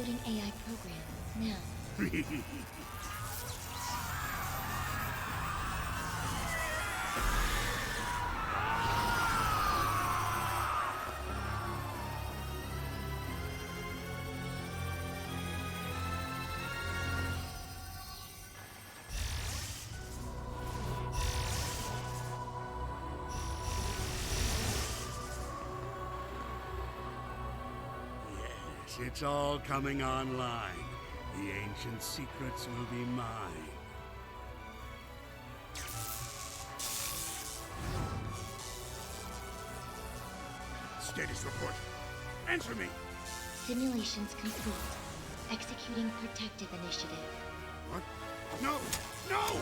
Loading AI program. Now. Yes, it's all coming online. The ancient secrets will be mine. Status report. Answer me! Simulations complete. Executing protective initiative. What? No! No!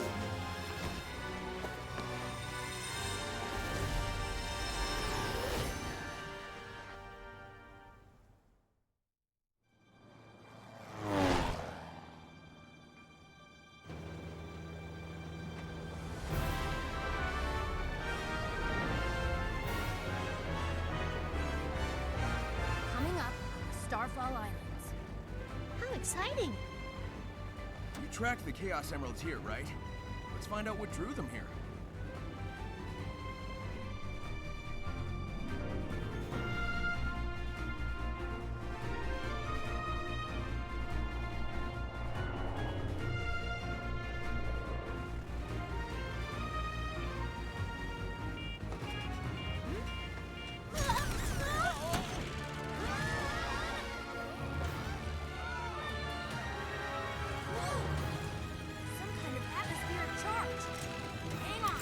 Coming up, Starfall Islands. How exciting! You tracked the Chaos Emeralds here, right? Let's find out what drew them here. Some kind of atmospheric charge. Hang on.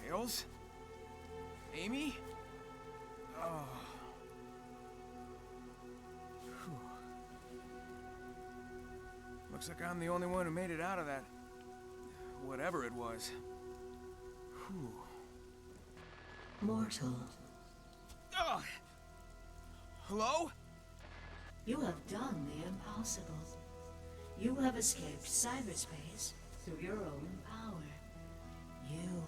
Tails? Amy? Oh. Whew. Looks like I'm the only one who made it out of that. Whatever it was. Whew. Mortal, Ugh. Hello? you have done the impossible. You have escaped cyberspace through your own power. You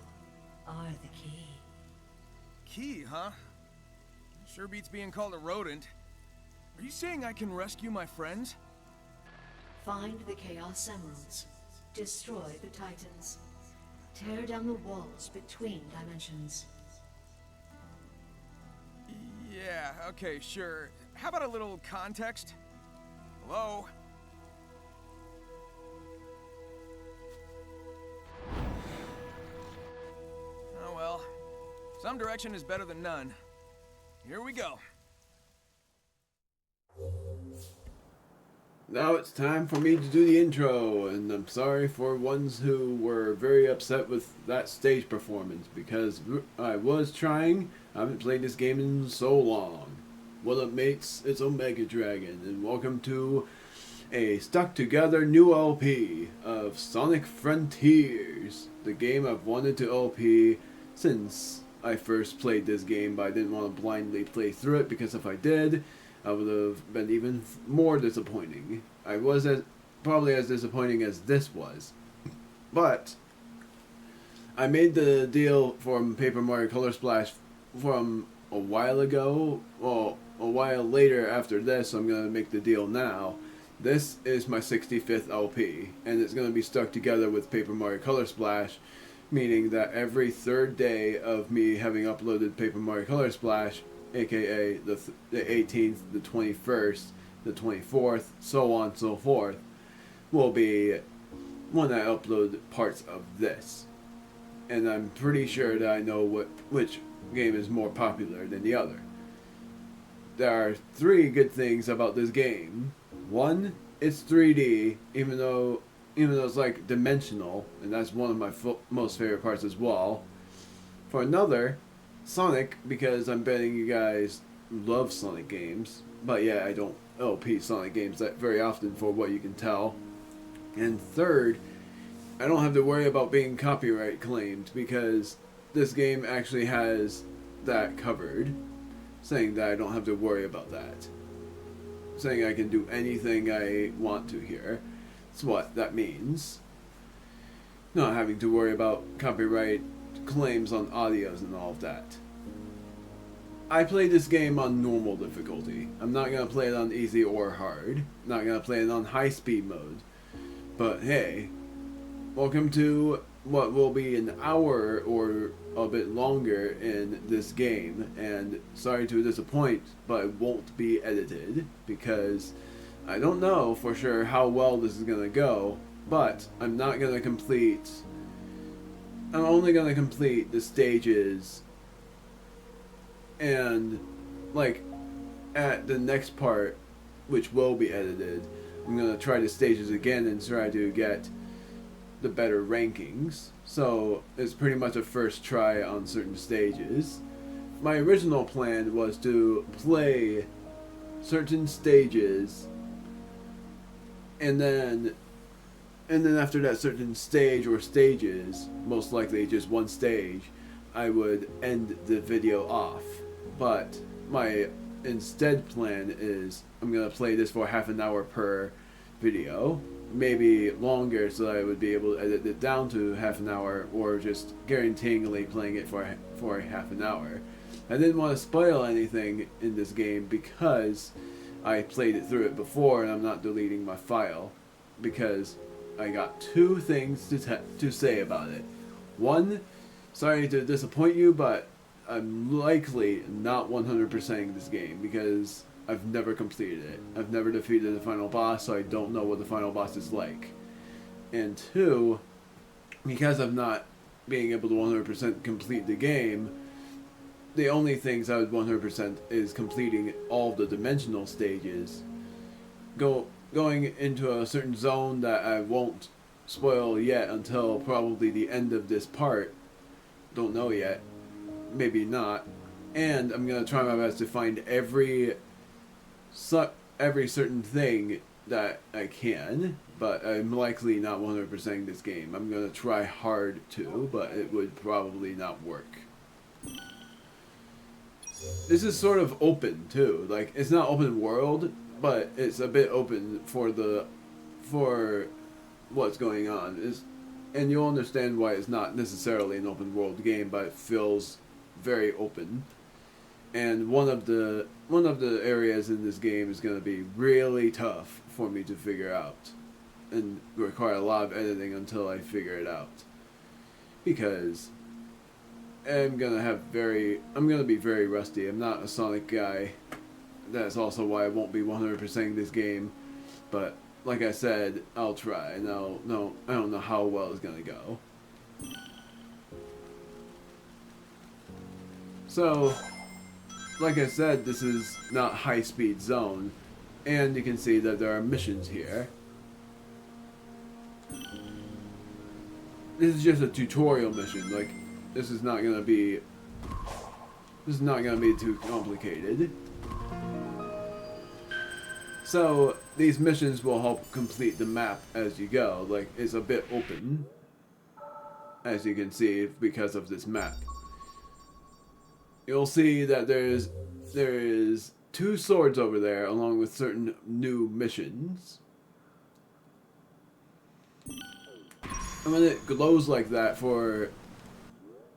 are the key. Key, huh? Sure beats being called a rodent. Are you saying I can rescue my friends? Find the Chaos Emeralds. Destroy the Titans. Tear down the walls between dimensions. Yeah, okay, sure. How about a little context? Hello? Oh well. Some direction is better than none. Here we go. Now it's time for me to do the intro, and I'm sorry for ones who were very upset with that stage performance, because I was trying. I haven't played this game in so long. What up, mates? It's Omega Dragon, and welcome to a stuck together new LP of Sonic Frontiers, the game I've wanted to LP since I first played this game, but I didn't want to blindly play through it, because if I did, I would have been even more disappointing. I was probably as disappointing as this was. But I made the deal from Paper Mario Color Splash from a while ago. Well, a while later after this, so I'm going to make the deal now. This is my 65th LP, and it's going to be stuck together with Paper Mario Color Splash, meaning that every third day of me having uploaded Paper Mario Color Splash, aka the 18th, the 21st, the 24th, so on and so forth, will be when I upload parts of this. And I'm pretty sure that I know which game is more popular than the other. There are three good things about this game. One, it's 3D, even though it's like dimensional, and that's one of my most favorite parts as well. For another, Sonic, because I'm betting you guys love Sonic games, but yeah, I don't LP Sonic games that very often for what you can tell. And third, I don't have to worry about being copyright claimed, because this game actually has that covered, saying that I don't have to worry about that. Saying I can do anything I want to here. That's what that means. Not having to worry about copyright claims on audios and all of that. I played this game on normal difficulty. I'm not going to play it on easy or hard. I'm not going to play it on high speed mode. But hey, welcome to what will be an hour or a bit longer in this game. And sorry to disappoint, but it won't be edited, because I don't know for sure how well this is going to go. But I'm not going to complete... I'm only going to complete the stages, and like at the next part, which will be edited, I'm going to try the stages again and try to get the better rankings. So it's pretty much a first try on certain stages. My original plan was to play certain stages, and then after that certain stage or stages, most likely just one stage, I would end the video off. But my instead plan is I'm going to play this for half an hour per video, maybe longer, so that I would be able to edit it down to half an hour, or just guaranteeingly playing it for half an hour. I didn't want to spoil anything in this game because I played it through it before, and I'm not deleting my file, because I got two things to say about it. One, sorry to disappoint you, but I'm likely not 100%ing this game, because I've never completed it. I've never defeated the final boss, so I don't know what the final boss is like. And two, because of not being able to 100% complete the game, the only things I would 100% is completing all the dimensional stages, going into a certain zone that I won't spoil yet until probably the end of this part. Don't know yet. Maybe not. And I'm going to try my best to find every certain thing that I can, but I'm likely not 100%ing this game. I'm going to try hard to, but it would probably not work. This is sort of open too. Like, it's not open world, but it's a bit open for what's going on. And you'll understand why it's not necessarily an open world game, but it feels very open. And one of the areas in this game is going to be really tough for me to figure out, and require a lot of editing until I figure it out, because I'm gonna be very rusty. I'm not a Sonic guy. That's also why I won't be 100%ing this game. But like I said, I'll try. No, I don't know how well it's gonna go. So, like I said, this is not High Speed Zone, and you can see that there are missions here. This is just a tutorial mission. Like, this is not gonna be too complicated. So these missions will help complete the map as you go. Like, it's a bit open, as you can see, because of this map. You'll see that there is 2 swords over there, along with certain new missions. And when it glows like that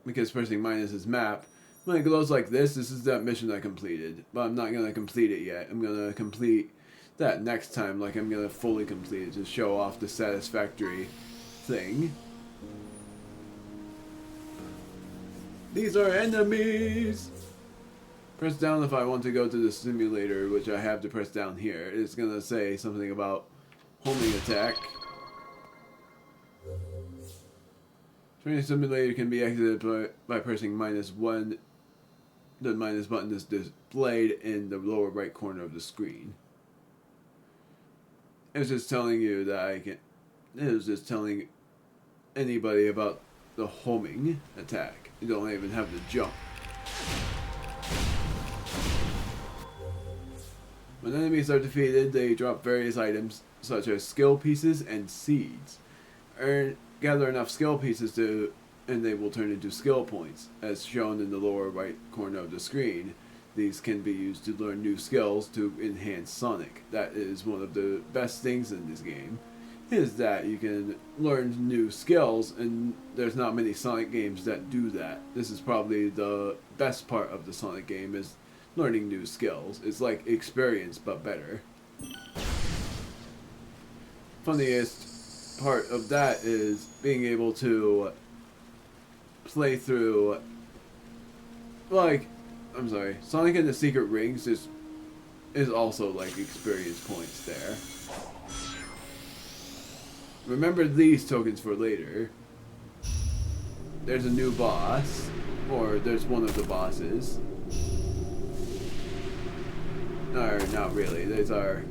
because pressing minus is map, when it glows like this is that mission I completed. But I'm not going to complete it yet. I'm going to complete that next time, like I'm going to fully complete it to show off the satisfactory thing. These are enemies! Press down if I want to go to the simulator, which I have to press down here. It's going to say something about homing attack. Training simulator can be exited by pressing -1. The minus button is displayed in the lower right corner of the screen. It's just telling you that it was just telling anybody about the homing attack. You don't even have to jump. When enemies are defeated, they drop various items such as skill pieces and seeds. Gather enough skill pieces and they will turn into skill points, as shown in the lower right corner of the screen. These can be used to learn new skills to enhance Sonic. That is one of the best things in this game, is that you can learn new skills, and there's not many Sonic games that do that. This is probably the best part of the Sonic game, is learning new skills. It's like experience, but better. Funniest part of that is being able to play through, like, I'm sorry, Sonic and the Secret Rings is also like experience points there. Remember these tokens for later. There's a new boss, or there's one of the bosses. Or not really. These are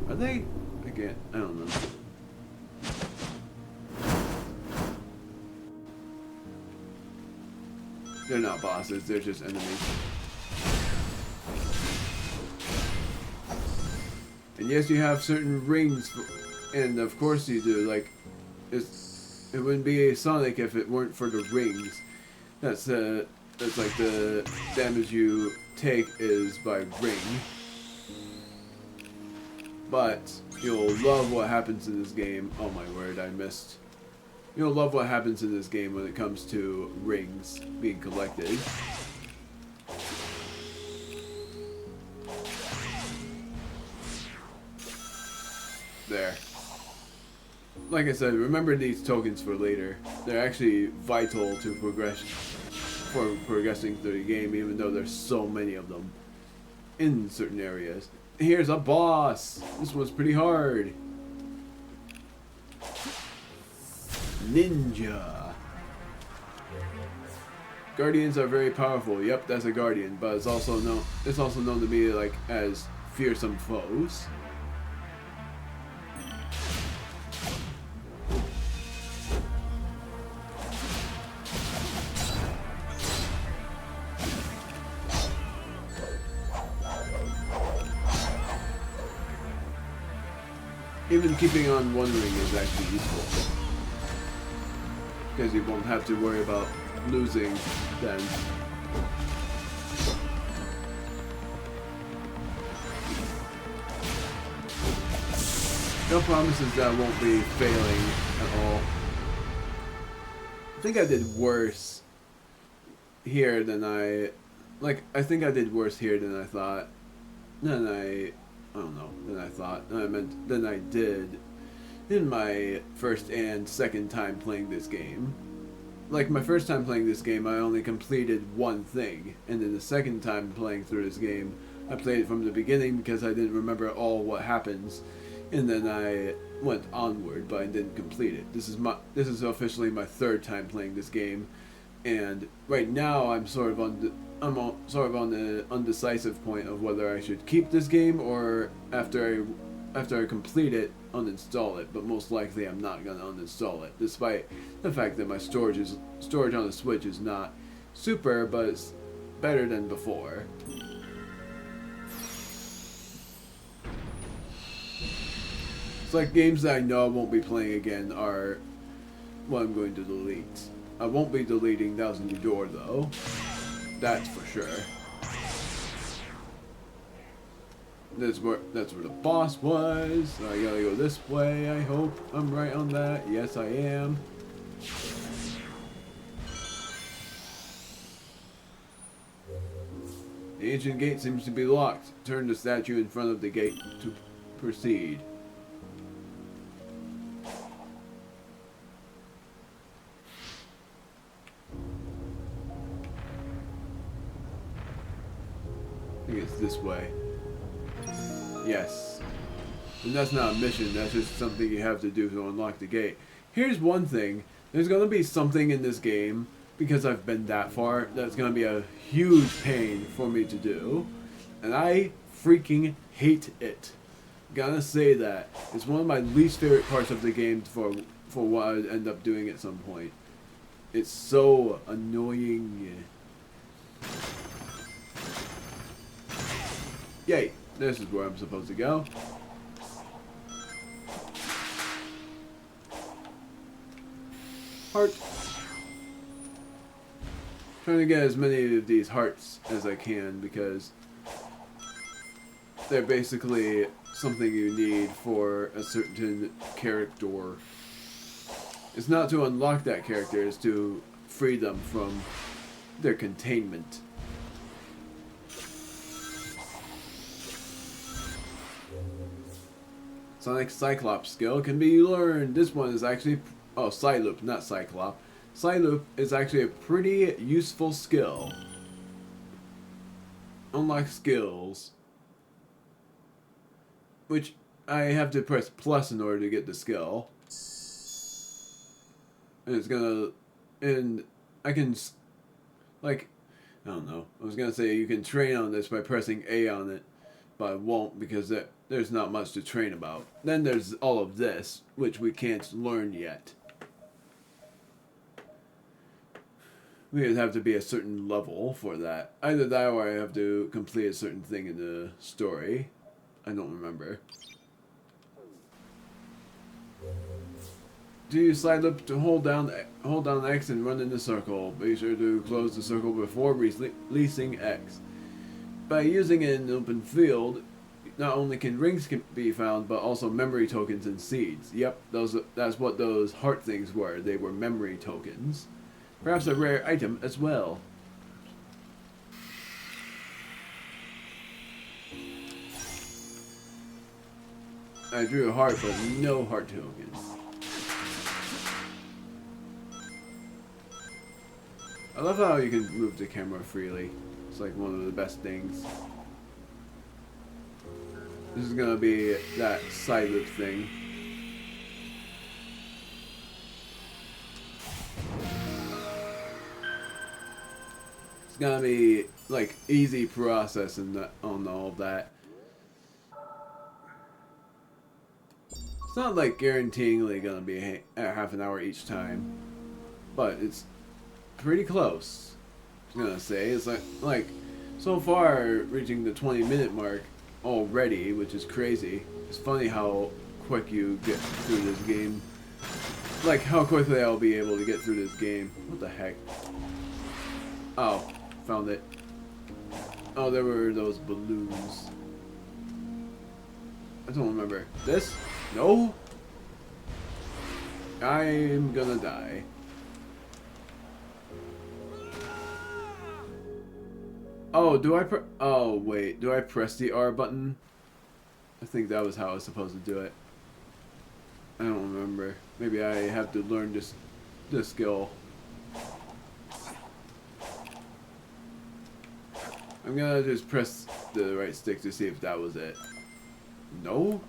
they? Again, I don't know. They're not bosses. They're just enemies. And yes, you have certain rings, and of course you do. Like, it wouldn't be a Sonic if it weren't for the rings. That's like the damage you take is by ring. But you'll love what happens in this game. Oh my word, I missed. You'll love what happens in this game when it comes to rings being collected. There. Like I said, remember these tokens for later. They're actually vital to progressing through the game, even though there's so many of them in certain areas. Here's a boss! This one's pretty hard. Ninja. Guardians are very powerful. Yep, that's a guardian, but it's also known to be like as fearsome foes. Even keeping on one ring is actually useful, because you won't have to worry about losing then. No promises that I won't be failing at all. I think I did worse here than I like, I think I did worse here than I thought. I don't know, than I thought. Than I did in my first and second time playing this game. Like, my first time playing this game, I only completed one thing. And then the second time playing through this game, I played it from the beginning because I didn't remember all what happens. And then I went onward, but I didn't complete it. This is officially my third time playing this game. And right now, I'm sort of on the undecisive point of whether I should keep this game or after I complete it, uninstall it. But most likely, I'm not gonna uninstall it, despite the fact that my storage on the Switch is not super, but it's better than before. It's like games that I know I won't be playing again are what I'm going to delete. I won't be deleting Thousand Year Door though. That's for sure. That's where the boss was. So I gotta go this way, I hope. I'm right on that. Yes, I am. The ancient gate seems to be locked. Turn the statue in front of the gate to proceed. I think it's this way. Yes. And that's not a mission, that's just something you have to do to unlock the gate. Here's one thing. There's gonna be something in this game, because I've been that far, that's gonna be a huge pain for me to do. And I freaking hate it. Gotta say that. It's one of my least favorite parts of the game for what I'd end up doing at some point. It's so annoying. Yay, this is where I'm supposed to go. Heart. Trying to get as many of these hearts as I can because they're basically something you need for a certain character. It's not to unlock that character, it's to free them from their containment. Sonic Cyclops skill can be learned. This one is actually... Oh, Psyloop, not Cyclops. Psyloop is actually a pretty useful skill. Unlock skills. Which I have to press plus in order to get the skill. And it's gonna... And I can... Like... I don't know. I was gonna say you can train on this by pressing A on it. But I won't because there's not much to train about. Then there's all of this, which we can't learn yet. We would have to be a certain level for that. Either that or I have to complete a certain thing in the story. I don't remember. Do you slide up to hold down X and run in the circle. Be sure to close the circle before releasing X. By using it in an open field, not only can rings be found, but also memory tokens and seeds. Yep, that's what those heart things were. They were memory tokens. Perhaps a rare item as well. I drew a heart, but no heart tokens. I love how you can move the camera freely. It's like one of the best things. This is gonna be that Psyloop thing. It's gonna be like easy process on all of that. It's not like guaranteeingly gonna be a half an hour each time, but it's pretty close. I'm gonna say it's like so far reaching the 20-minute mark already, which is crazy. It's funny how quick you get through this game. Like how quickly I'll be able to get through this game. What the heck? Oh, found it. Oh, there were those balloons. I don't remember. This? No? I'm gonna die. Oh, oh, wait. Do I press the R button? I think that was how I was supposed to do it. I don't remember. Maybe I have to learn this skill. I'm gonna just press the right stick to see if that was it. No?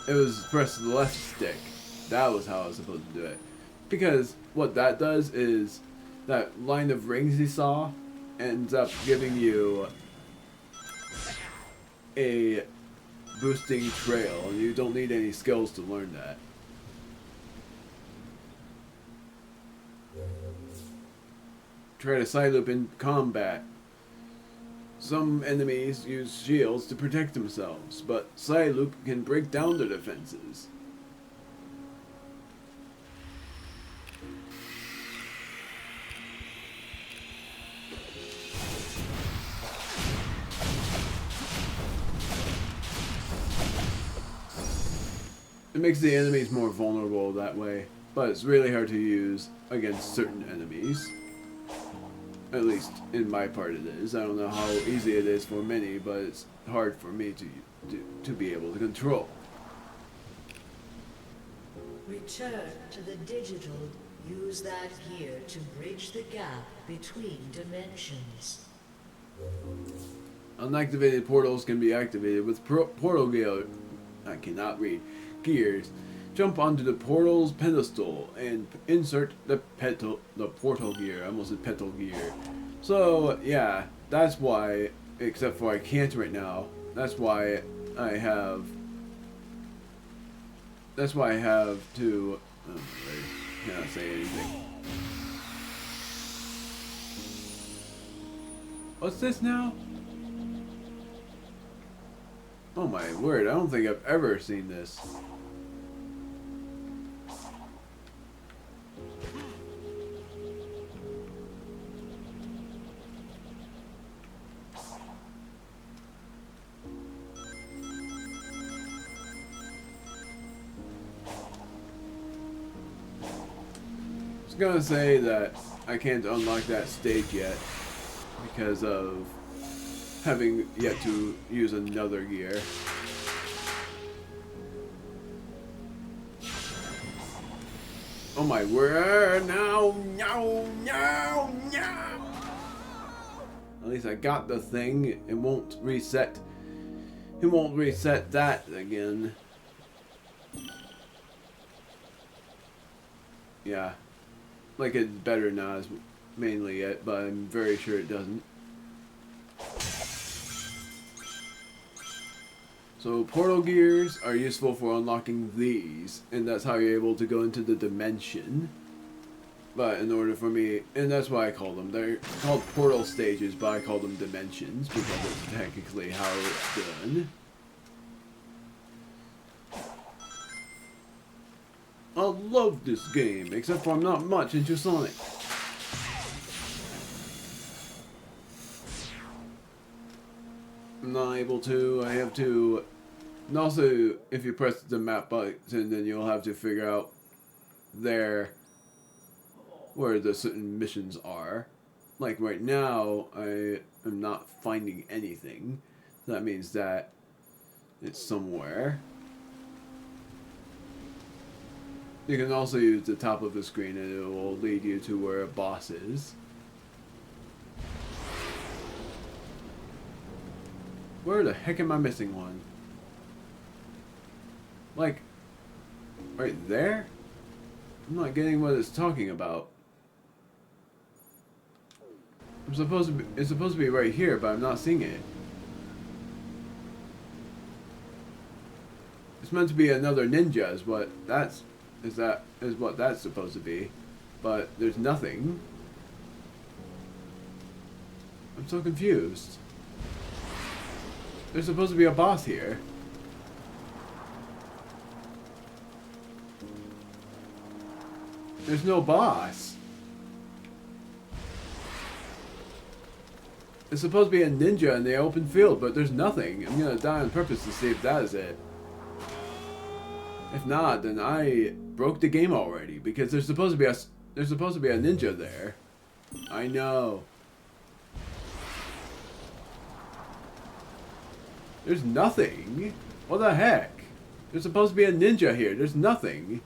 It was press the left stick. That was how I was supposed to do it. Because what that does is that line of rings you saw ends up giving you a boosting trail, and you don't need any skills to learn that. Try to side loop in combat. Some enemies use shields to protect themselves, but side loop can break down their defenses. It makes the enemies more vulnerable that way, but it's really hard to use against certain enemies. At least in my part it is. I don't know how easy it is for many, but it's hard for me to be able to control. Return to the digital. Use that gear to bridge the gap between dimensions. Unactivated portals can be activated with portal gear. I cannot read. Gears. Jump onto the portal's pedestal and insert the portal gear. I almost said petal gear. So yeah, that's why. Except for I can't right now. That's why I have. That's why I have to. Oh, I cannot say anything. What's this now? Oh my word! I don't think I've ever seen this. I was gonna say that I can't unlock that stage yet because of having yet to use another gear. Oh my word, no. At least I got the thing. It won't reset. It won't reset that again. Yeah. Like it's better now is mainly it, but I'm very sure it doesn't. So portal gears are useful for unlocking these, and that's how you're able to go into the dimension. But in order for me, and that's why I call them, they're called portal stages, but I call them dimensions because it's technically how it's done. I love this game, except for I'm not much into Sonic. I'm not able to, I have to. And also, if you press the map button, then you'll have to figure out where the certain missions are. Like right now, I am not finding anything. That means that it's somewhere. You can also use the top of the screen and it will lead you to where a boss is. Where the heck am I missing one? Like, right there? I'm not getting what it's talking about. It's supposed to be right here, but I'm not seeing it. It's meant to be another ninja is what that's supposed to be. But there's nothing. I'm so confused. There's supposed to be a boss here. There's no boss. It's supposed to be a ninja in the open field, but there's nothing. I'm gonna die on purpose to see if that is it. If not, then I broke the game already because there's supposed to be a ninja there. I know. There's nothing. What the heck? There's supposed to be a ninja here. There's nothing.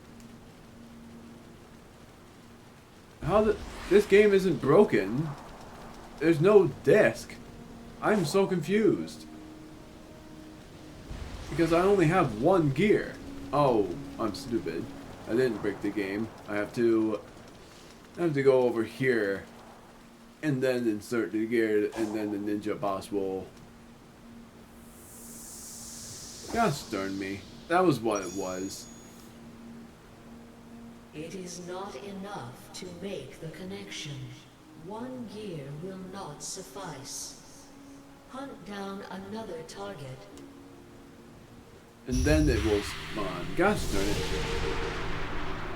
This game isn't broken. There's no desk. I'm so confused. Because I only have one gear. Oh, I'm stupid. I didn't break the game. I have to go over here and then insert the gear, and then the ninja boss will... Gosh darn me. That was what it was. It is not enough to make the connection. One gear will not suffice. Hunt down another target. And then it will spawn. Gosh darn it.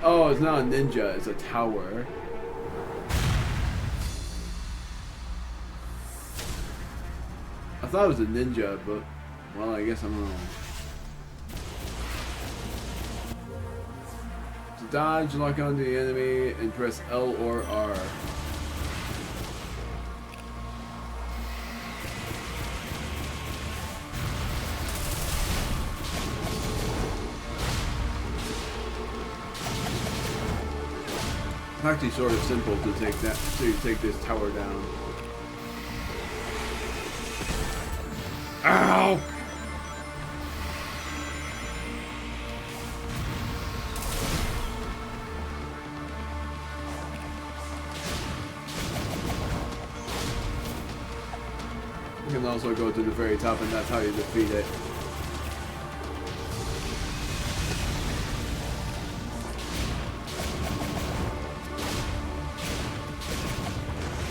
Oh, it's not a ninja, it's a tower. I thought it was a ninja, but, well, I guess I'm wrong. To dodge, lock onto the enemy, and press L or R. It's actually sort of simple to take this tower down. Ow! You can also go to the very top, and that's how you defeat it.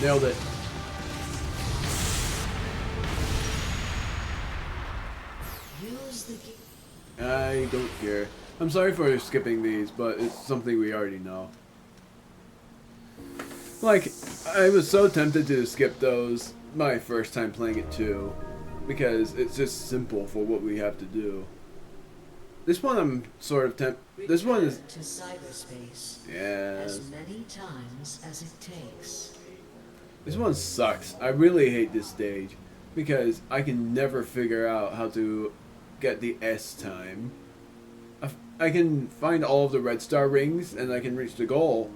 Nailed it. Use the I don't care. I'm sorry for skipping these, but it's something we already know. Like, I was so tempted to skip those my first time playing it too, because it's just simple for what we have to do. This one I'm sort of this one is to cyberspace yes. as many times as it takes. This one sucks. I really hate this stage because I can never figure out how to get the S time. I can find all of the red star rings and I can reach the goal,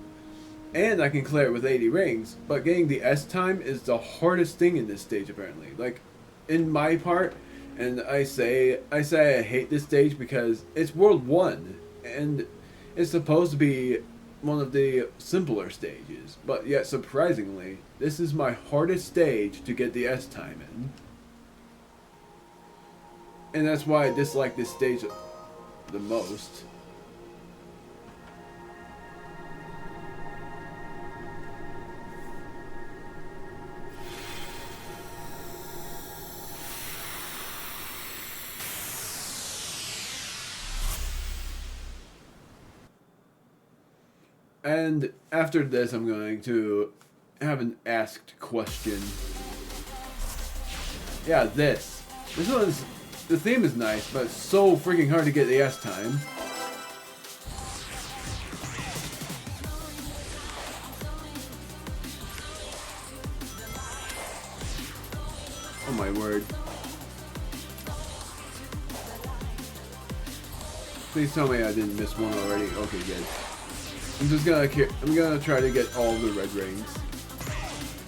and I can clear it with 80 rings, but getting the S time is the hardest thing in this stage apparently. Like, in my part, and I say I hate this stage because it's World 1 and it's supposed to be one of the simpler stages, but yet surprisingly, this is my hardest stage to get the S time in. And that's why I dislike this stage the most. And after this, I'm going to have an asked question. Yeah, this one's, the theme is nice, but it's so freaking hard to get the S time. Oh my word. Please tell me I didn't miss one already. Okay, good. I'm gonna try to get all the red rings,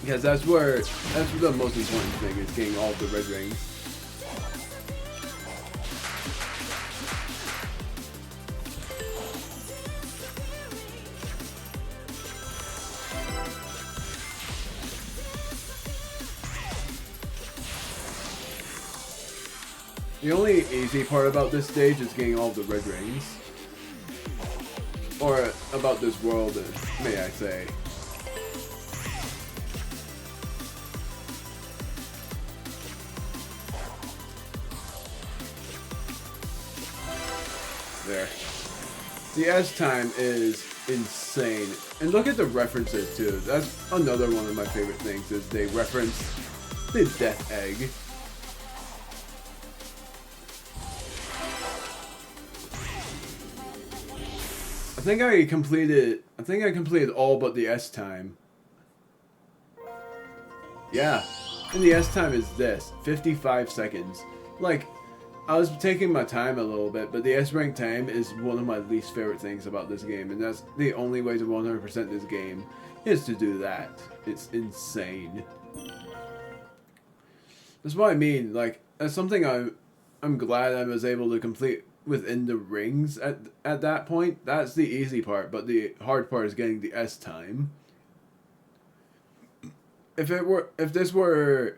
because that's the most important thing, is getting all the red rings. The only easy part about this stage is getting all the red rings. Or about this world, may I say. There. The S time is insane. And look at the references too. That's another one of my favorite things, is they reference the Death Egg. I think I completed all but the S time. Yeah. And the S time is this, 55 seconds. Like, I was taking my time a little bit, but the S rank time is one of my least favorite things about this game, and that's the only way to 100% this game is to do that. It's insane. That's what I mean. Like, that's something I'm glad I was able to complete within the rings at that point. That's the easy part, but the hard part is getting the S time. If this were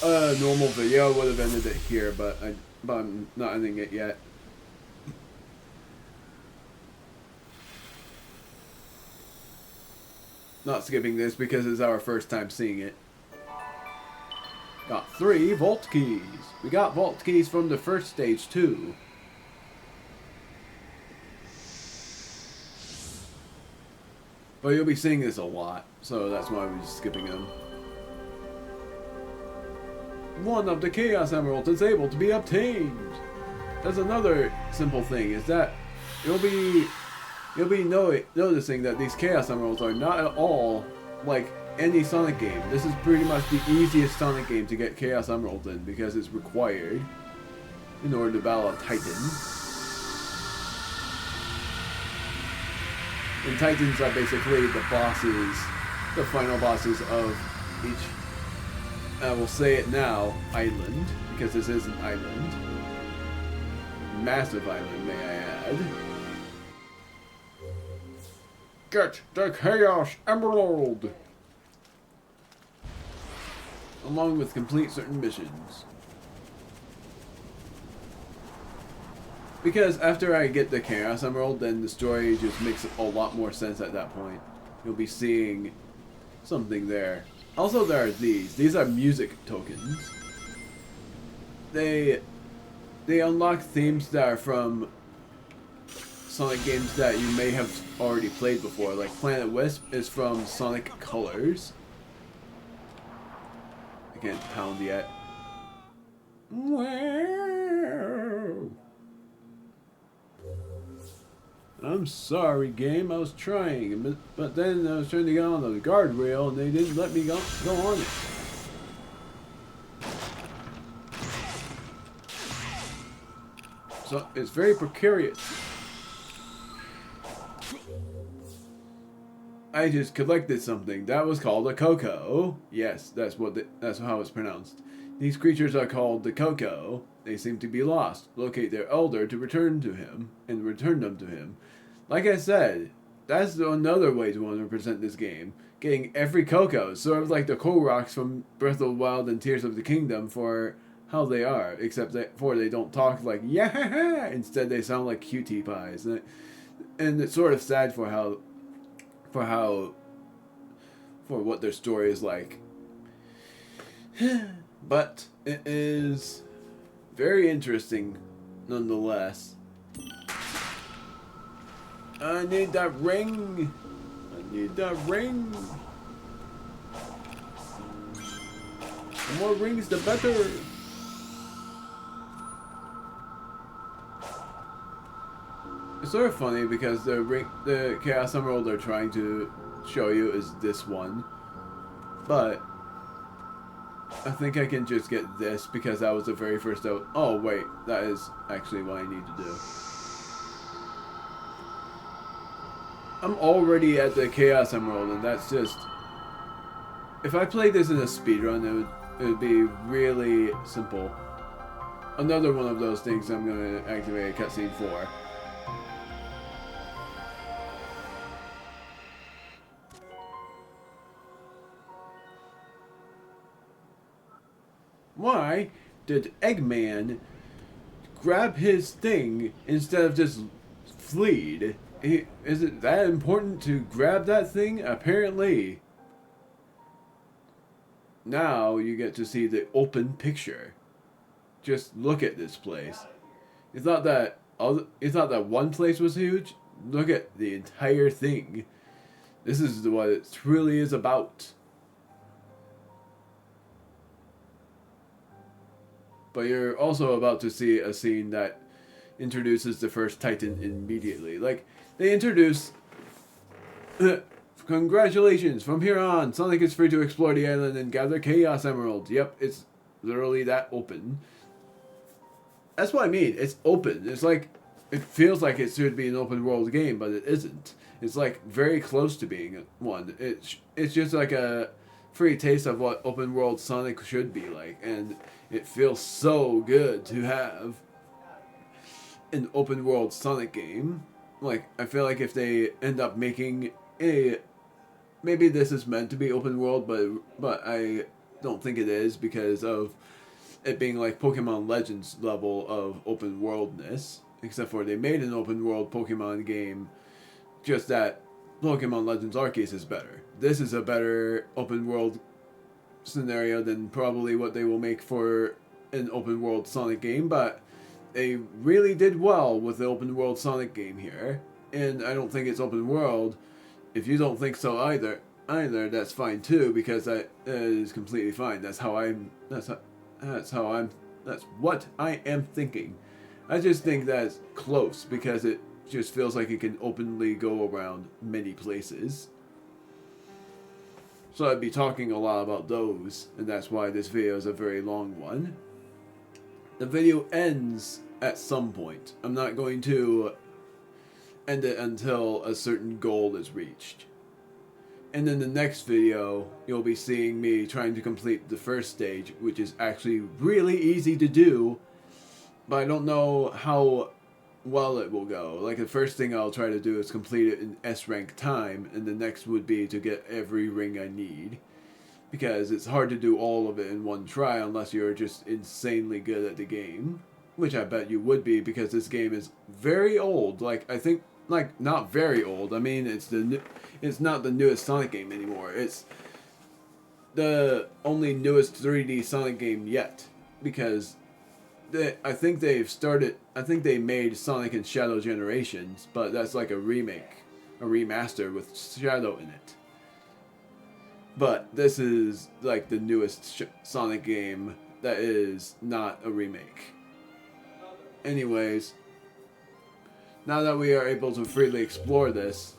a normal video, I would have ended it here, but I'm not ending it yet. Not skipping this because it's our first time seeing it. Got 3 vault keys. We got vault keys from the first stage too. But you'll be seeing this a lot, so that's why we're just skipping them. One of the Chaos Emeralds is able to be obtained. That's another simple thing, is that you'll be noticing that these Chaos Emeralds are not at all like any Sonic game. This is pretty much the easiest Sonic game to get Chaos Emeralds in because it's required in order to battle a Titan. And Titans are basically the bosses, the final bosses of each, I will say it now, island, because this is an island. Massive island, may I add. Get the Chaos Emerald! Along with complete certain missions. Because after I get the Chaos Emerald, then the story just makes a lot more sense at that point. You'll be seeing something there. Also, there are these. These are music tokens. They unlock themes that are from Sonic games that you may have already played before. Like Planet Wisp is from Sonic Colors. I can't pound yet. Wow. I'm sorry, game. I was trying, but then I was trying to get on the guardrail, and they didn't let me go on it. So it's very precarious. I just collected something that was called a Coco. Yes, that's how it's pronounced. These creatures are called the Coco. They seem to be lost. Locate their elder to return to him, and return them to him. Like I said, that's another way to 100% this game. Getting every Coco, sort of like the Koroks from Breath of the Wild and Tears of the Kingdom for how they are, except that they don't talk like yeah. Instead, they sound like cutie pies, and it's sort of sad for what their story is like. But it is very interesting, nonetheless. I need that ring. I need that ring. The more rings, the better. It's sort of funny because the Chaos Emerald they're trying to show you is this one, but I think I can just get this because that was the very first. Oh wait, that is actually what I need to do. I'm already at the Chaos Emerald, and that's just... If I played this in a speedrun, it would be really simple. Another one of those things I'm going to activate a cutscene for. Why did Eggman grab his thing instead of just fleed? Is it that important to grab that thing? Apparently. Now you get to see the open picture. Just look at this place. You thought that one place was huge? Look at the entire thing. This is what it truly is about. But you're also about to see a scene that introduces the first Titan immediately. Like, they introduce... Congratulations! From here on, Sonic is free to explore the island and gather Chaos Emeralds. Yep, it's literally that open. that's what I mean. It's open. It's like, it feels like it should be an open world game, but it isn't. It's like very close to being one. It's just like a free taste of what open world Sonic should be like, and it feels so good to have an open world Sonic game. Like, I feel like if they end up making a, maybe this is meant to be open world, but I don't think it is because of it being like Pokemon Legends level of open worldness. Except for they made an open world Pokemon game, just that Pokemon Legends Arceus is better. This is a better open world scenario than probably what they will make for an open world Sonic game, but they really did well with the open world Sonic game here. And I don't think it's open world. If you don't think so either, that's fine too, because that is completely fine. That's what I am thinking. I just think that's close because it just feels like it can openly go around many places. So I'd be talking a lot about those, and that's why this video is a very long one. The video ends at some point. I'm not going to end it until a certain goal is reached. And in the next video, you'll be seeing me trying to complete the first stage, which is actually really easy to do, but I don't know how well it will go. Like, the first thing I'll try to do is complete it in S-rank time, and the next would be to get every ring I need. Because it's hard to do all of it in one try unless you're just insanely good at the game. Which I bet you would be, because this game is very old. Like, I think, like, not very old. I mean, it's not the newest Sonic game anymore. It's the only newest 3D Sonic game yet. Because I think they made Sonic and Shadow Generations, but that's like a remake, a remaster with Shadow in it. But this is like the newest Sonic game that is not a remake. Anyways, now that we are able to freely explore this,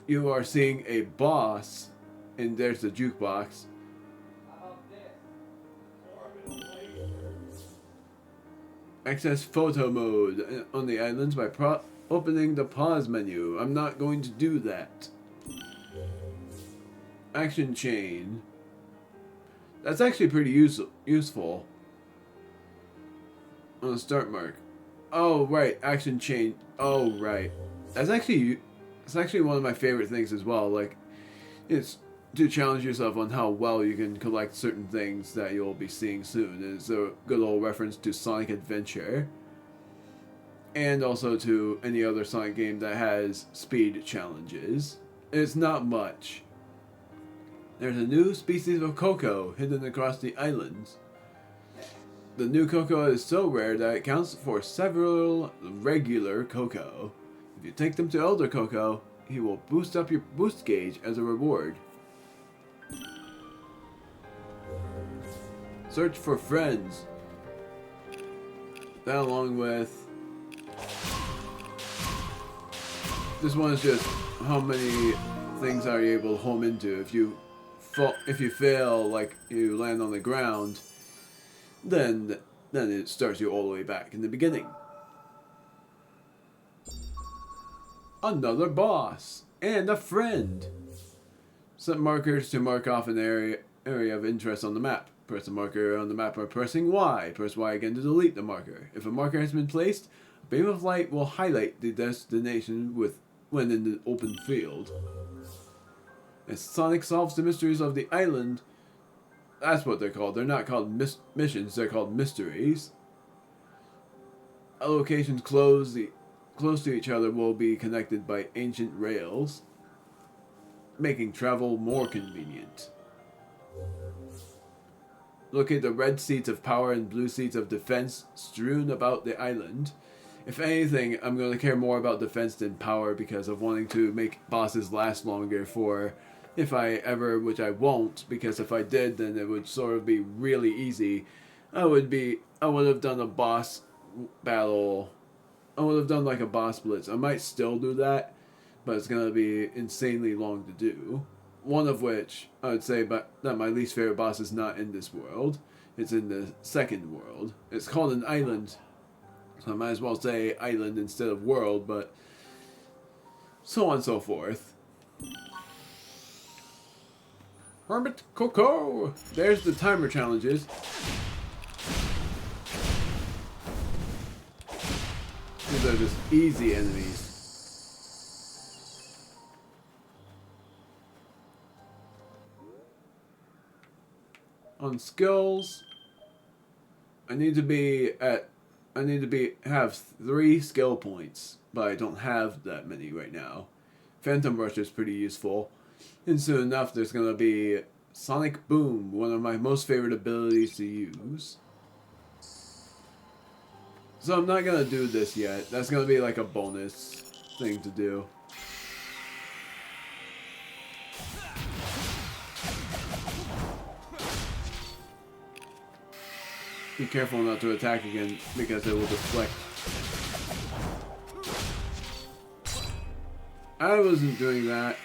you are seeing a boss, and there's the jukebox. Access photo mode on the islands by opening the pause menu. I'm not going to do that. Action chain. That's actually pretty useful. On the start mark. Oh, right. Action chain. Oh, right. It's actually one of my favorite things as well. Like, it's to challenge yourself on how well you can collect certain things that you'll be seeing soon. It's a good old reference to Sonic Adventure. And also to any other Sonic game that has speed challenges. It's not much. There's a new species of Coco hidden across the islands. The new Coco is so rare that it counts for several regular Coco. If you take them to Elder Coco, he will boost up your boost gauge as a reward. Search for friends. That along with... This one is just how many things are you able to home into. If you fail, like you land on the ground, then it starts you all the way back in the beginning. Another boss and a friend. Set markers to mark off an area of interest on the map. Press the marker on the map by pressing Y. Press Y again to delete the marker. If a marker has been placed, a beam of light will highlight the destination when in the open field. As Sonic solves the mysteries of the island, that's what they're called. They're not called missions, they're called mysteries. Locations close to each other will be connected by ancient rails, making travel more convenient. Locate the red seats of power and blue seats of defense strewn about the island. If anything, I'm going to care more about defense than power because of wanting to make bosses last longer for if I ever, which I won't, because if I did, then it would sort of be really easy. I would have done a boss battle. I would have done like a boss blitz. I might still do that, but it's going to be insanely long to do. One of which, I would say that my least favorite boss is not in this world. It's in the second world. It's called an island. So I might as well say island instead of world, but so on and so forth. Hermit Coco! There's the timer challenges. These are just easy enemies. On skills, I need to have 3 skill points, but I don't have that many right now. Phantom Rush is pretty useful. And soon enough, there's going to be Sonic Boom, one of my most favorite abilities to use. So I'm not going to do this yet. That's going to be like a bonus thing to do. Be careful not to attack again, because it will deflect. I wasn't doing that.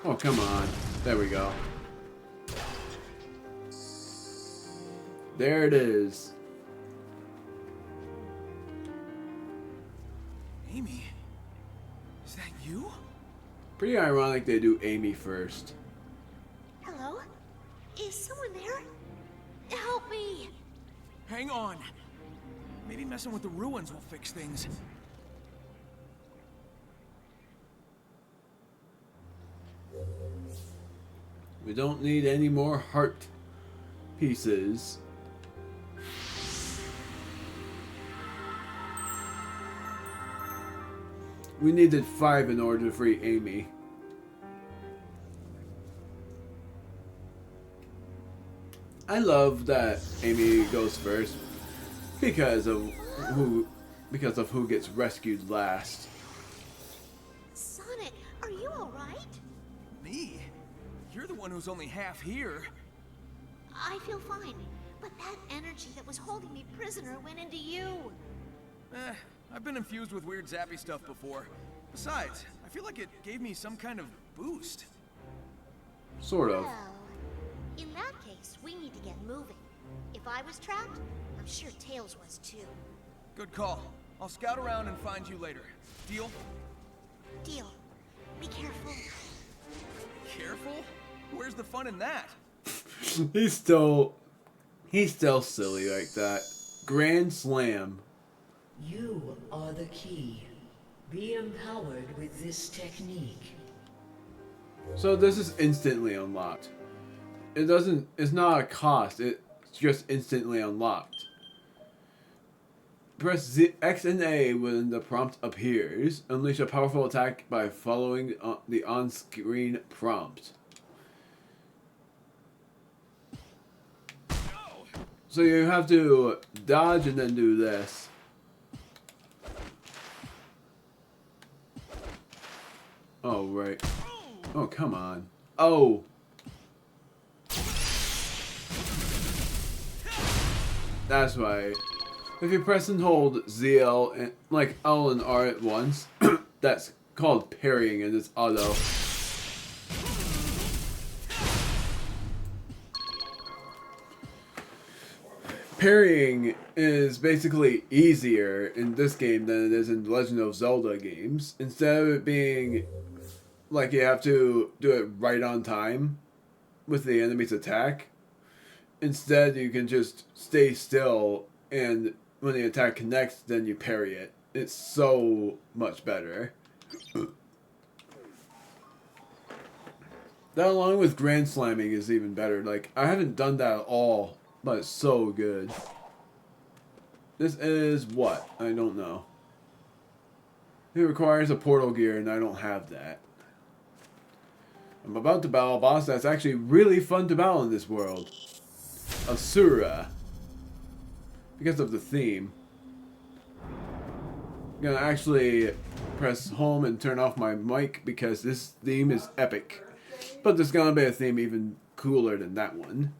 Oh, come on. There we go. There it is. Amy? Is that you? Pretty ironic they do Amy first. Hello? Is someone there? Help me! Hang on. Maybe messing with the ruins will fix things. We don't need any more heart pieces. We needed 5 in order to free Amy. I love that Amy goes first because of who gets rescued last. Sonic, are you alright? Me? You're the one who's only half here. I feel fine, but that energy that was holding me prisoner went into you. I've been infused with weird zappy stuff before. Besides, I feel like it gave me some kind of boost. Sort of. Well, in that case, we need to get moving. If I was trapped, I'm sure Tails was too. Good call. I'll scout around and find you later. Deal? Deal. Be careful. Careful? Where's the fun in that? He's still silly like that. Grand Slam. You are the key. Be empowered with this technique. So this is instantly unlocked. It's not a cost, it's just instantly unlocked. Press X and A when the prompt appears. Unleash a powerful attack by following the on-screen prompt. So you have to dodge and then do this. Oh, right. Oh, come on. Oh! That's right. If you press and hold ZL and like L and R at once, that's called parrying and it's auto. Parrying is basically easier in this game than it is in Legend of Zelda games. Instead of it being like you have to do it right on time with the enemy's attack, instead you can just stay still and when the attack connects then you parry it. It's so much better. That along with Grand Slamming is even better. Like, I haven't done that at all, but it's so good. This is what? I don't know. It requires a portal gear and I don't have that. I'm about to battle a boss that's actually really fun to battle in this world. Asura. Because of the theme. I'm gonna actually press home and turn off my mic because this theme is epic. But there's gonna be a theme even cooler than that one.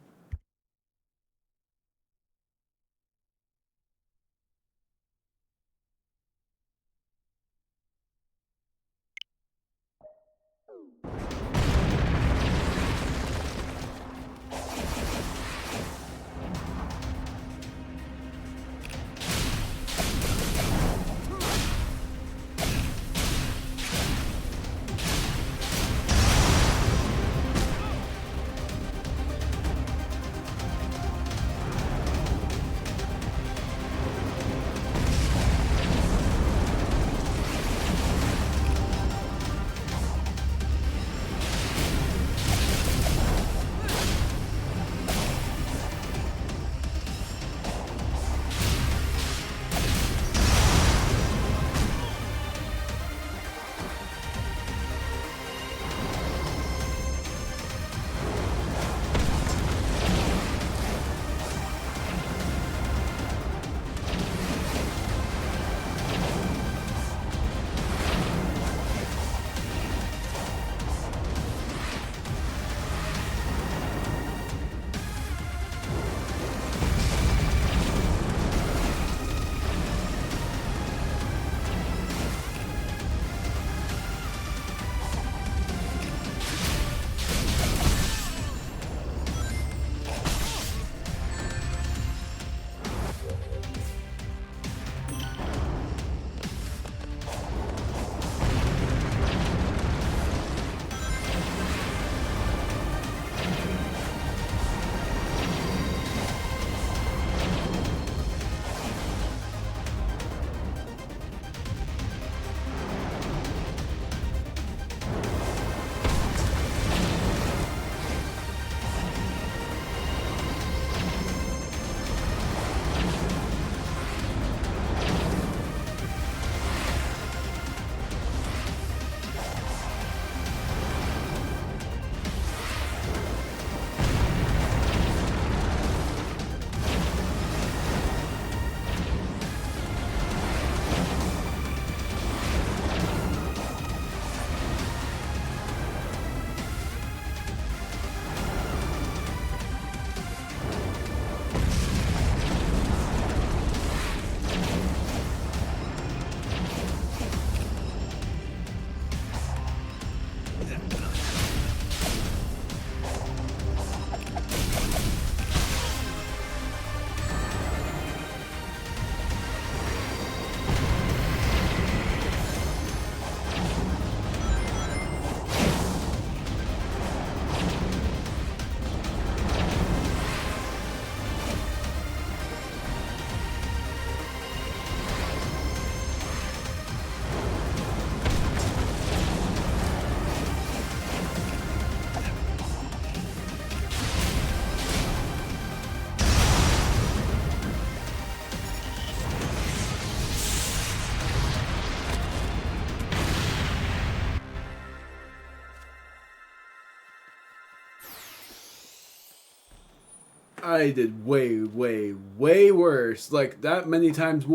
I did way, way, way worse. Like that many times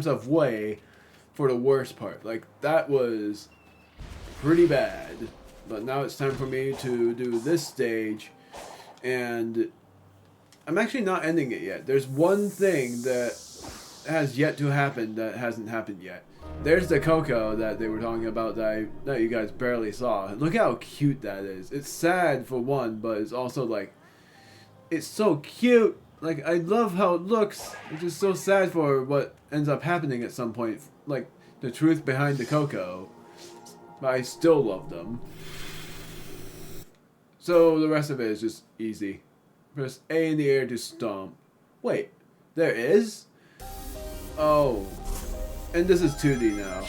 of way for the worst part. Like that was pretty bad. But now it's time for me to do this stage, and I'm actually not ending it yet. There's one thing that has yet to happen that hasn't happened yet. There's the Coco that they were talking about that you guys barely saw. Look how cute that is. It's sad for one, but it's also like, it's so cute. Like, I love how it looks. It's just so sad for what ends up happening at some point. Like, the truth behind the Coco. But I still love them. So the rest of it is just easy. Press A in the air to stomp. Wait, there is? Oh. And this is 2D now.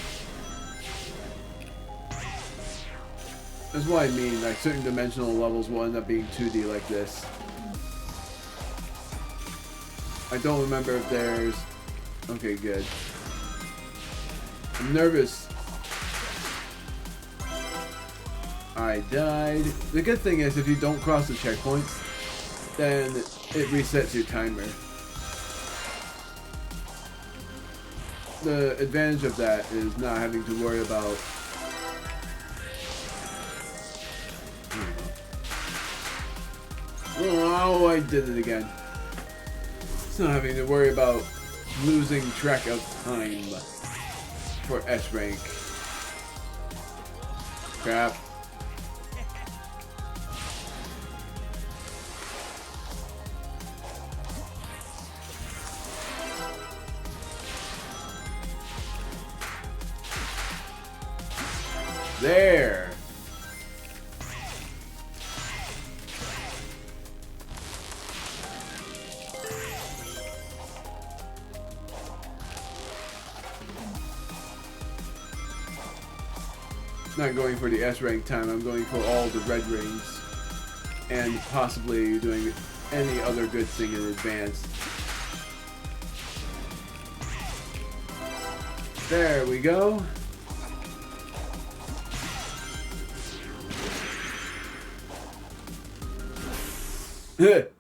That's what I mean, like certain dimensional levels will end up being 2D like this. I don't remember if there's... Okay, good. I'm nervous. I died. The good thing is if you don't cross the checkpoints, then it resets your timer. The advantage of that is not having to worry about... Oh, I did it again. It's not having to worry about losing track of time for S rank. Crap. There. Not going for the S rank time, I'm going for all the red rings. And possibly doing any other good thing in advance. There we go.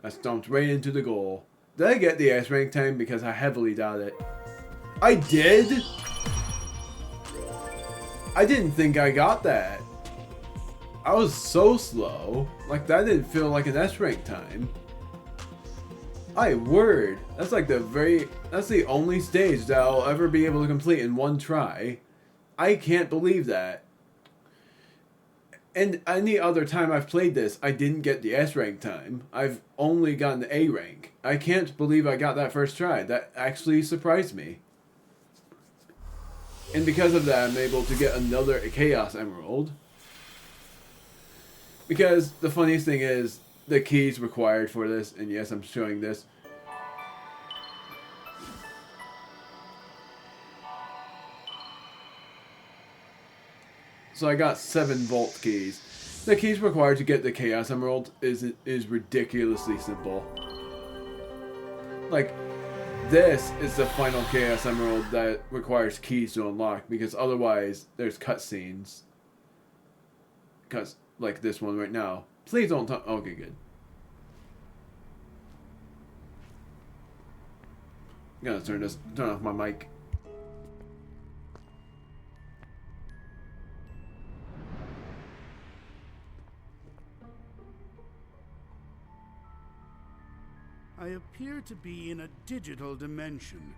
I stomped right into the goal. Did I get the S rank time? Because I heavily doubt it. I did? I didn't think I got that. I was so slow. Like that didn't feel like an S rank time. Word. That's like that's the only stage that I'll ever be able to complete in one try. I can't believe that. And any other time I've played this, I didn't get the S rank time. I've only gotten the A rank. I can't believe I got that first try. That actually surprised me. And because of that, I'm able to get another Chaos Emerald. Because the funniest thing is, the keys required for this, and yes, I'm showing this. So I got 7 Vault keys. The keys required to get the Chaos Emerald is ridiculously simple. Like, this is the final Chaos Emerald that requires keys to unlock, because otherwise there's cutscenes. Like this one right now. Please don't talk. Okay, good. I'm gonna turn off my mic. I appear to be in a digital dimension.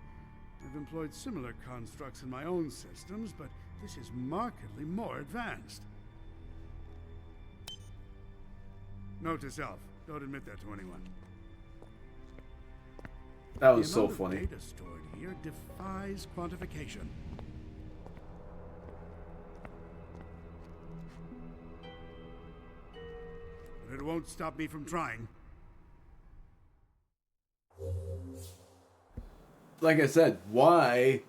I've employed similar constructs in my own systems, but this is markedly more advanced. Note to self, don't admit that to anyone. That was so The amount of funny. data stored here defies quantification. But it won't stop me from trying. Like I said, why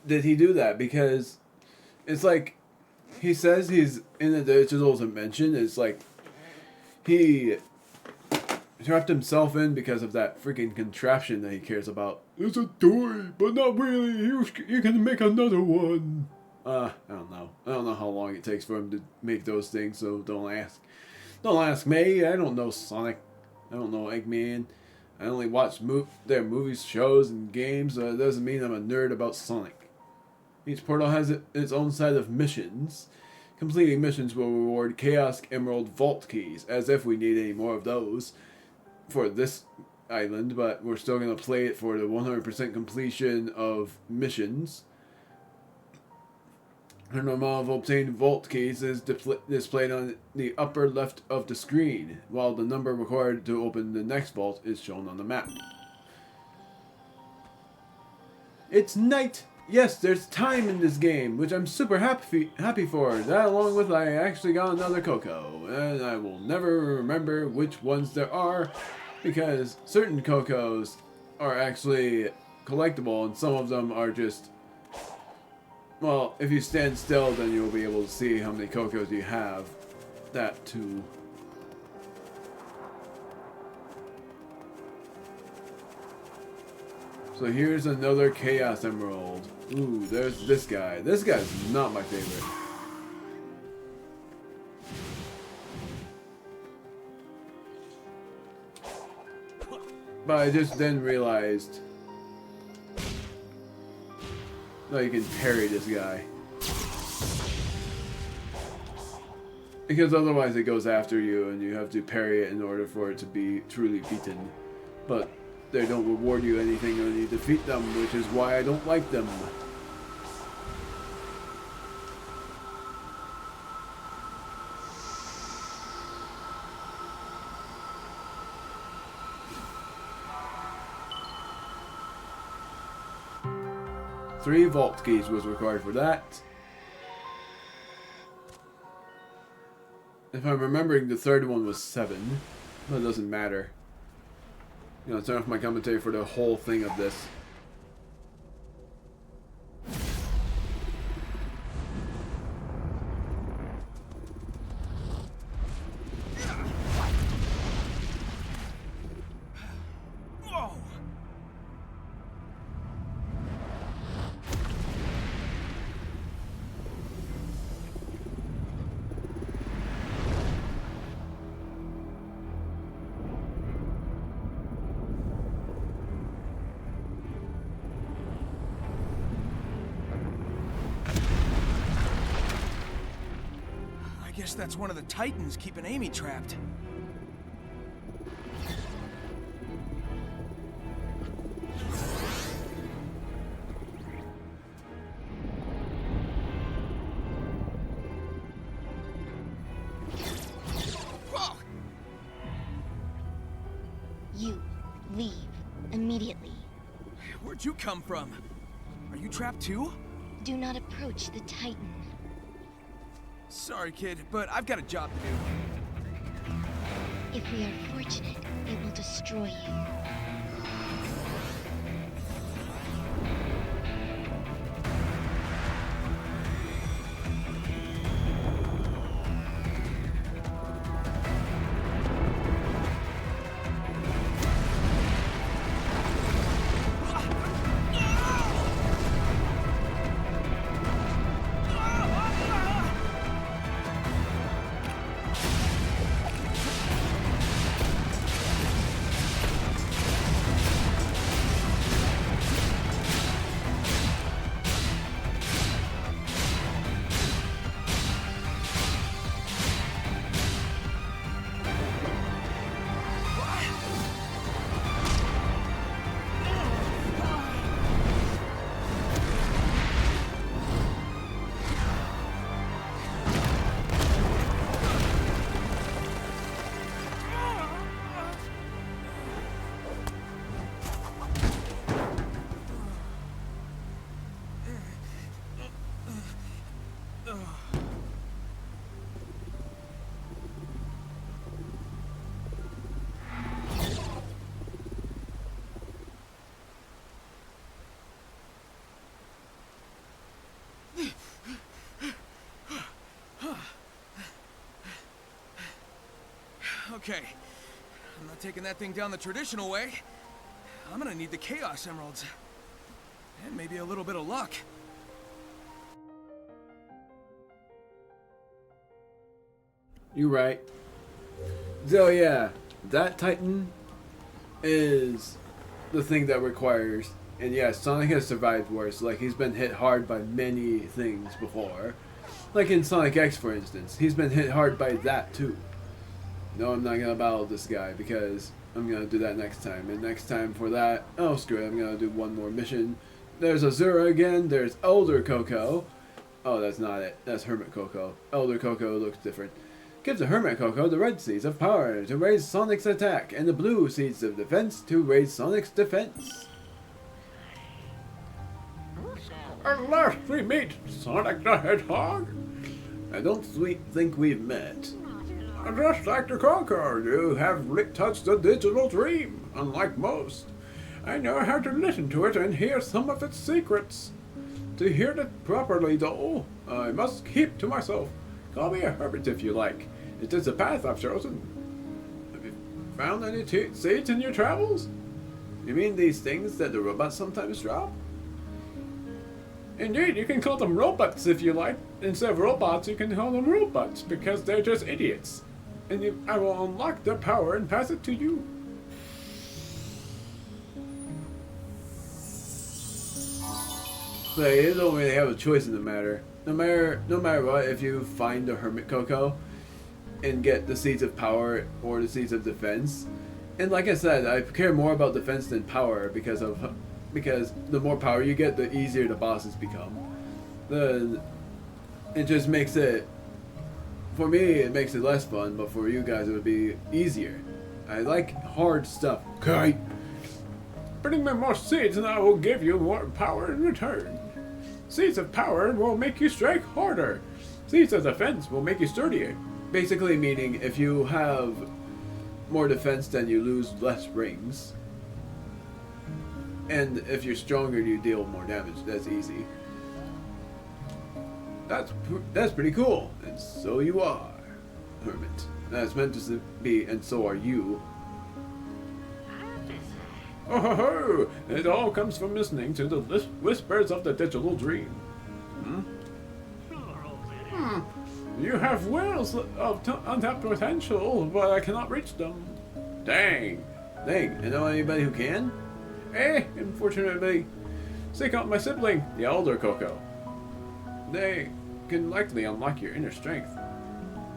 did he do that? Because it's like, he says he's in a digital dimension. It's like he trapped himself in because of that freaking contraption that he cares about. It's a toy, but not really. You can make another one. I don't know. I don't know how long it takes for him to make those things, so don't ask. Don't ask me. I don't know, Sonic. I don't know Eggman. I only watch their movies, shows, and games, so it doesn't mean I'm a nerd about Sonic. Each portal has its own set of missions. Completing missions will reward Chaos Emerald Vault Keys, as if we need any more of those for this island, but we're still going to play it for the 100% completion of missions. The amount of obtained vault keys is displayed on the upper left of the screen, while the number required to open the next vault is shown on the map. It's night! Yes, there's time in this game, which I'm super happy for. That along with I actually got another Coco, and I will never remember which ones there are, because certain Cocos are actually collectible and some of them are just... Well, if you stand still, then you'll be able to see how many Cocos you have. That too. So here's another Chaos Emerald. Ooh, there's this guy. This guy's not my favorite. But I just then realized that you can parry this guy. Because otherwise it goes after you and you have to parry it in order for it to be truly beaten. But they don't reward you anything when you defeat them, which is why I don't like them. Three vault keys was required for that. If I'm remembering, the third one was 7. But it doesn't matter. You know, turn off my commentary for the whole thing of this. Whoa! I guess that's one of the Titans keeping Amy trapped. Whoa! You leave immediately. Where'd you come from? Are you trapped too? Do not approach the Titan. Sorry, kid, but I've got a job to do. If we are fortunate, it will destroy you. Okay, I'm not taking that thing down the traditional way. I'm gonna need the Chaos Emeralds. And maybe a little bit of luck. You right. So yeah, that Titan is the thing that requires. And yes, Sonic has survived worse. Like, he's been hit hard by many things before. Like in Sonic X, for instance. He's been hit hard by that, too. No, I'm not gonna battle this guy because I'm gonna do that next time. And next time for that, oh, screw it, I'm gonna do one more mission. There's Azura again. There's Elder Coco. Oh, that's not it. That's Hermit Coco. Elder Coco looks different. Gives the Hermit Coco the red seeds of power to raise Sonic's attack, and the blue seeds of defense to raise Sonic's defense. At last we meet, Sonic the Hedgehog. I don't think we've met. Just like the Coco, you have touched the digital dream, unlike most. I know how to listen to it and hear some of its secrets. To hear it properly, though, I must keep to myself. Call me a hermit if you like. It is the path I've chosen. Have you found any seeds in your travels? You mean these things that the robots sometimes drop? Indeed, you can call them robots if you like. Instead of robots, you can call them robots because they're just idiots. And I will unlock their power and pass it to you. So you don't really have a choice in the matter. No matter what, if you find the Hermit Coco and get the Seeds of Power or the Seeds of Defense, and like I said, I care more about defense than power because the more power you get, the easier the bosses become. It just makes it, for me, it makes it less fun, but for you guys, it would be easier. I like hard stuff. Okay. Bring me more seeds and I will give you more power in return. Seeds of power will make you strike harder. Seeds of defense will make you sturdier. Basically meaning if you have more defense, then you lose less rings. And if you're stronger, you deal more damage. That's easy. That's pretty cool. And so you are, Hermit. That's meant to be, and so are you. Oh ho ho! It all comes from listening to the whispers of the digital dream. You have wells of untapped potential, but I cannot reach them. Dang. You know anybody who can? Unfortunately, seek out my sibling, the Elder Coco. They can likely unlock your inner strength.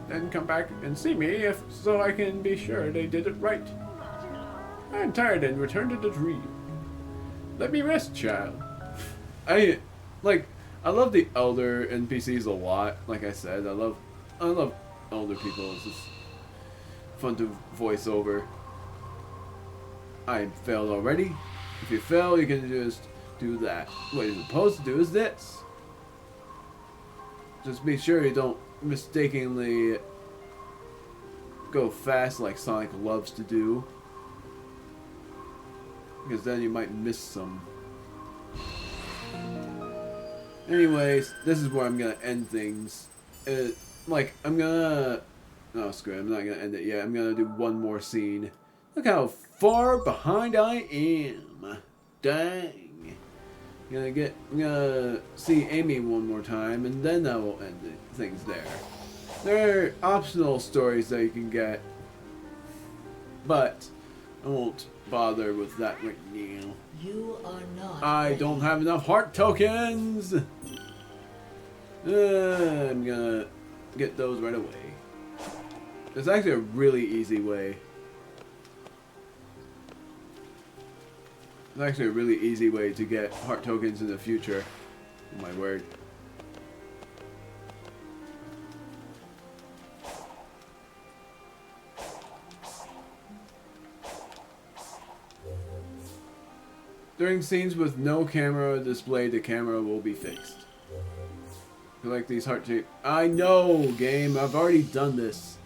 Then come back and see me so I can be sure they did it right. I'm tired and return to the dream. Let me rest, child. I love the Elder NPCs a lot. Like I said, I love Elder people. It's just fun to voice over. I failed already. If you fail, you can just do that. What you're supposed to do is this. Just be sure you don't mistakenly go fast like Sonic loves to do. Because then you might miss some. Anyways, this is where I'm gonna end things. I'm gonna... No, screw it, I'm not gonna end it yet. I'm gonna do one more scene. Look how far behind I am. Dang. I'm gonna see Amy one more time, and then I will end things there. There are optional stories that you can get, but I won't bother with that right now. You are not. I don't have enough heart tokens. I'm gonna get those right away. It's actually a really easy way. It's actually a really easy way to get heart tokens in the future. Oh my word. During scenes with no camera display, the camera will be fixed. Collect these heart shaped. I know, game. I've already done this.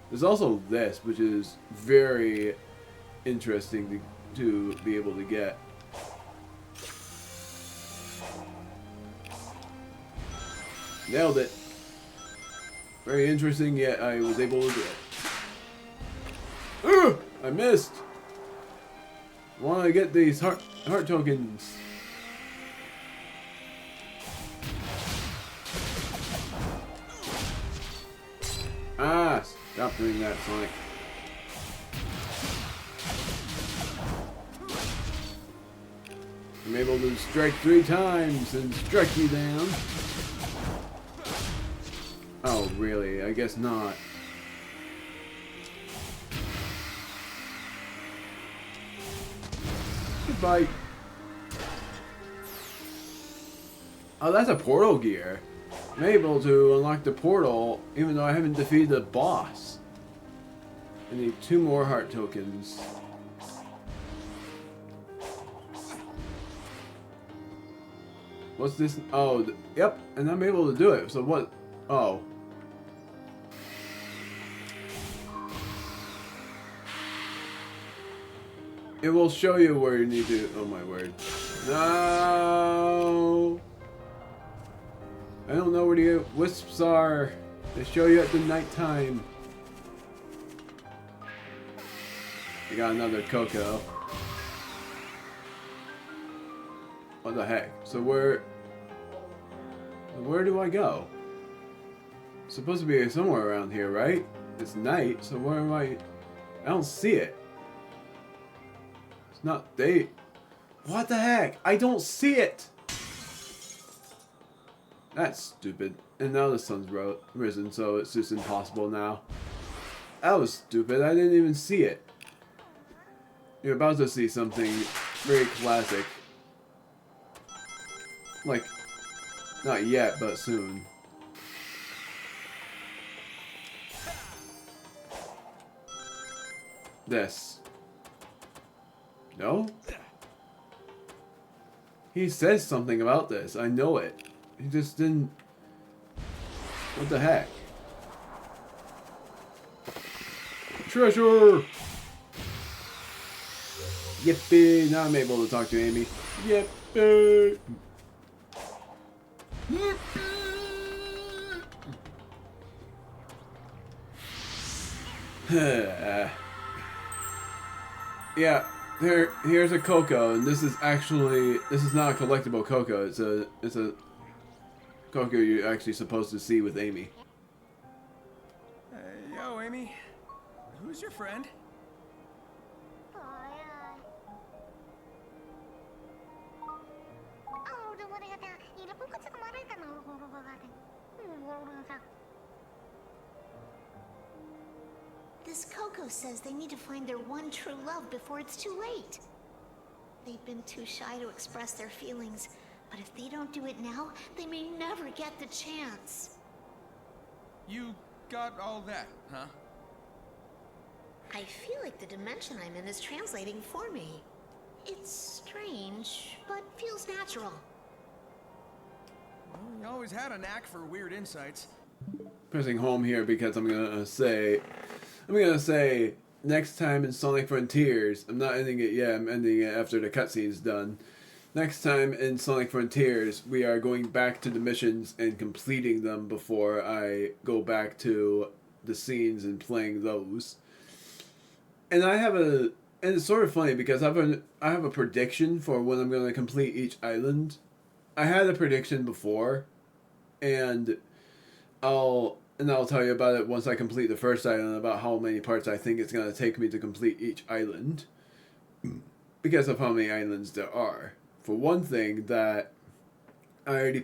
There's also this, which is very interesting to be able to get. Nailed it. Very interesting, yet I was able to do it. Ugh! I missed. I want to get these heart tokens. Ah, stop stop doing that, Sonic. I'm able to strike 3 times and strike you down. Oh, really? I guess not. Goodbye. Oh, that's a portal gear. I'm able to unlock the portal even though I haven't defeated the boss. I need 2 more heart tokens. What's this? Oh, yep, and I'm able to do it. So what? Oh. It will show you where you need to. Oh my word. No! I don't know where the wisps are. They show you at the nighttime. You got another Coco. What the heck? So where do I go? It's supposed to be somewhere around here, right? It's night, so where am I? I don't see it. It's not day. What the heck? I don't see it! That's stupid. And now the sun's risen, so it's just impossible now. That was stupid. I didn't even see it. You're about to see something very classic. Like, not yet, but soon. This. No? He says something about this. I know it. He just didn't... What the heck? Treasure! Yippee! Now I'm able to talk to Amy. Yippee! Yeah, here's a Coco, and this is not a collectible Coco. It's a Coco you're actually supposed to see with Amy. Yo, Amy. Who's your friend? This Coco says they need to find their one true love before it's too late. They've been too shy to express their feelings, but if they don't do it now, they may never get the chance. You got all that, huh? I feel like the dimension I'm in is translating for me. It's strange, but feels natural. Well, you always had a knack for weird insights. Pressing home here because I'm gonna say next time in Sonic Frontiers, I'm not ending it yet, I'm ending it after the cutscene's done. Next time in Sonic Frontiers, we are going back to the missions and completing them before I go back to the scenes and playing those. And and it's sort of funny because I have a prediction for when I'm going to complete each island. I had a prediction before, and I'll tell you about it once I complete the first island, about how many parts I think it's going to take me to complete each island, because of how many islands there are. For one thing, that I already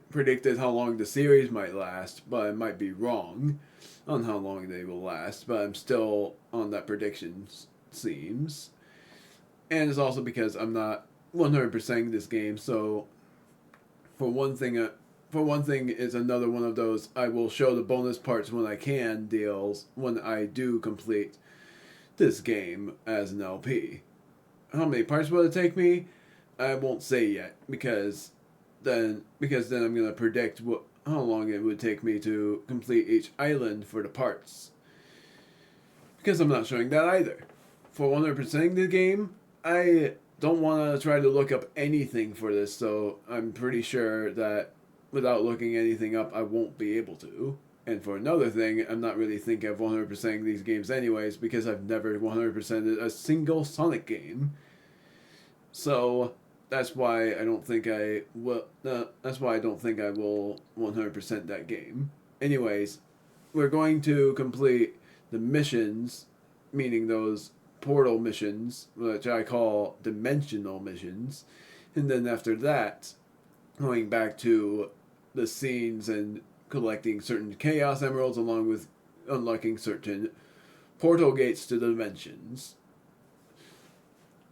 predicted how long the series might last, but I might be wrong on how long they will last, but I'm still on that prediction, seems. And it's also because I'm not 100%ing this game, so for one thing, it's another one of those I will show the bonus parts when I can deals when I do complete this game as an LP. How many parts will it take me? I won't say yet because then I'm gonna predict how long it would take me to complete each island for the parts. Because I'm not showing that either. For 100%ing the game, I don't want to try to look up anything for this, so I'm pretty sure that without looking anything up, I won't be able to. And for another thing, I'm not really thinking of 100%ing these games anyways, because I've never 100%ed a single Sonic game. So that's why I don't think I will. That's why I don't think I will 100% that game. Anyways, we're going to complete the missions, meaning those portal missions, which I call dimensional missions, and then after that, going back to the scenes and collecting certain Chaos Emeralds along with unlocking certain portal gates to the dimensions.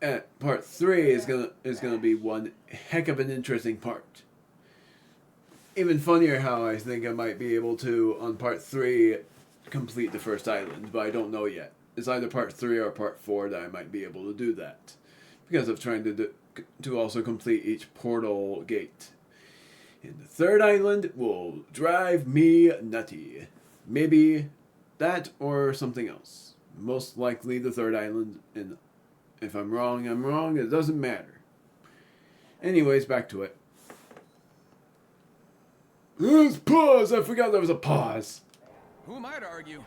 And part 3 is gonna be one heck of an interesting part. Even funnier how I think I might be able to, on part 3, complete the first island, but I don't know yet. It's either part 3 or part 4 that I might be able to do that, because of trying to also complete each portal gate. And the third island will drive me nutty. Maybe that or something else. Most likely the third island, and if I'm wrong, I'm wrong. It doesn't matter. Anyways, back to it. Let's pause! I forgot there was a pause. Who am I to argue?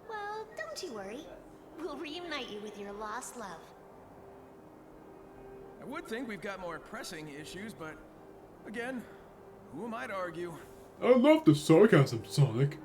Well, don't you worry. We'll reunite you with your lost love. I would think we've got more pressing issues, but again, who am I to argue? I love the sarcasm, Sonic.